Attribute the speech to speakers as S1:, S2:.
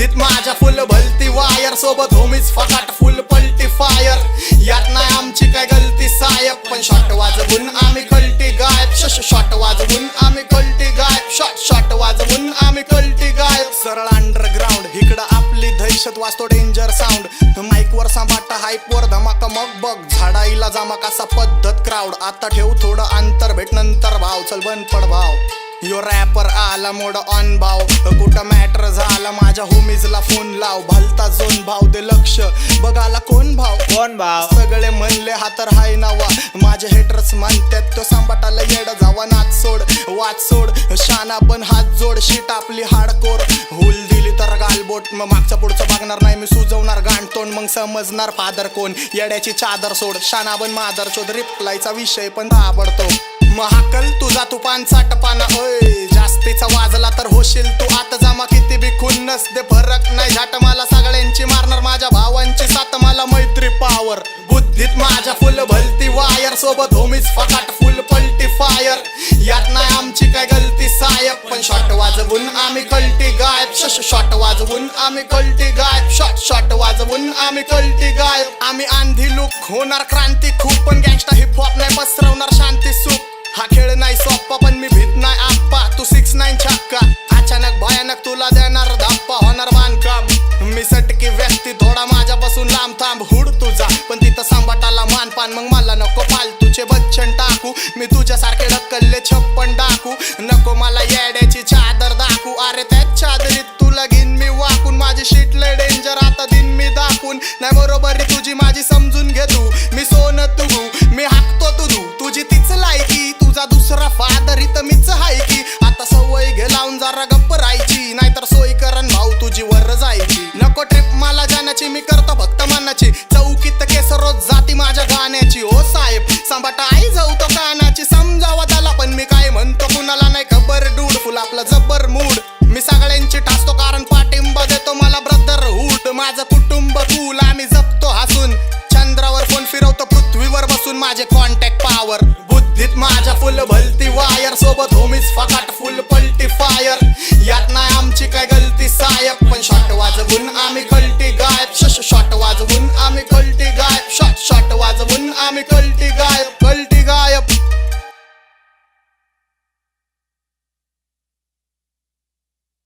S1: बुद्धीत माझ्या फुल भलती वायर, सोबत होमीच फकाट फुल पलटी फायर. यात नाही आमची काय गलती साहेब, पण शॉट वाजवून आम्ही कल्टी गायब. शॉट वाजवून आम्ही कल्टी गायब. शॉट वाजवून आम्ही कल्टी गायब. सरळ अंडरग्राऊंड इकडं आपली दहशत वाजतो डेंजर साऊंड. माईकवर सांभाटा हाईपवर धमाका मग बघ झाडाईला जामा कसा पद्धत क्राऊड. आता ठेव थोडं अंतर भेट नंतर भाव, चल बंद पड भाव. यो रॅपर आला मोड ऑन भाव, कुठं मॅटर झाला माझ्या होमीजला फोन लाव. भलता झोन भाव दे लक्ष बघाला कोण भाव.
S2: कोण भाव?
S1: सगळे म्हणले हा तर हाय नावा, माझे हेटर्स म्हणतात तो सांबाटाला येड जावा. नाच सोड वाच सोड शाना पण हात जोड. शीट आपली हार्डकोर हुल दिली तर गालबोट. मग मागचं पुढचं बघणार नाही मी, सुजवणार गांडतोंड. मग समजणार फादर कोण, येड्याची चादर सोड. शाना पण मादर शोध, रिप्लायचा विषय पण आवडतो. महाकल तुझा तू 5-6 पाना होय, जास्तीचा वाजला तर होशील तू आता जमा. किती बी खुन्नस दे फरक नाही झाट, मला सगळ्यांची मारणार माझ्या भावांची साथ. मला मैत्री पावर बुद्धीत माझ्या फुल भलती वायर, सोबत होमीच फकाट फुल पलटी फायर. यात नाही आमची काय गलती साहेब, पण शॉट वाजवून आम्ही कल्टी गायब. शॉट वाजवून आम्ही कल्टी गायब. शॉट वाजवून आम्ही कल्टी गायब. आम्ही आंधी लुक होणार क्रांती खूप, पण गँगस्टा हिप हॉप नाही पसरवणार शांती सुख. हा खेळ नाही सोप्पा पण मी भीत नाही आप्पा. तू 6-9 छक्का अचानक भयानक तुला देणार धप्पा, होणार बांधकाम. मी सटकी व्यक्ती थोडा माझ्यापासून लांब थांब. हुड तुझा पण तिथं सांबाटाला मानपान, मग मला नको फालतूचे बच्चन टाकू. मी तुझ्यासारखे ढकलले 56 डाकू. नको मला येड्याची चादर दाखवू. अरे त्याच चादरीत तुला घेईन मी वाकून. माझी शीट लय डेंजर आता दिन मी दाखवून. नाही बरोबर रे तुझी माझी समजून घे तू. मी सोनं तुगू मी हाकतो तुझू, तुझी तीच लायकी. तुझा दुसरा फादर इथं मीच हाय की. आता सवय घे लावून जरा गप्प राहायची, नाहीतर सोय करण भाऊ तुझी वर जायची. नको ट्रिप मला जाण्याची, मी करतो फक्त मनाची. चौकीत केस रोज जाती माझ्या गाण्याची. ओ साहेब सांभाटा आई जाऊ तो कानाची. समजावा त्याला पण मी काय म्हणतो कुणाला नाही खबर. डूड फुल आपला जबर मूड. मी सगळ्यांची टासतो कारण पाठिंबा देतो मला ब्रदरहूड. माझं कुटुंब कूल आम्ही जपतो हसून. चंद्रावर फोन फिरवतो पृथ्वीवर बसून. माझे कॉन्टॅक्ट पावर बुद्धीत माझ्या फुल भलती वायर, सोबत होमीच फकाट फुल पलटी फायर. यात नाही आमची काय गलती साहेब, पण शॉट वाजवून आम्ही कल्टी गायब. शॉट वाजवून आम्ही कल्टी गायब. शॉट वाजवून आम्ही कल्टी गायब. कल्टी गायब.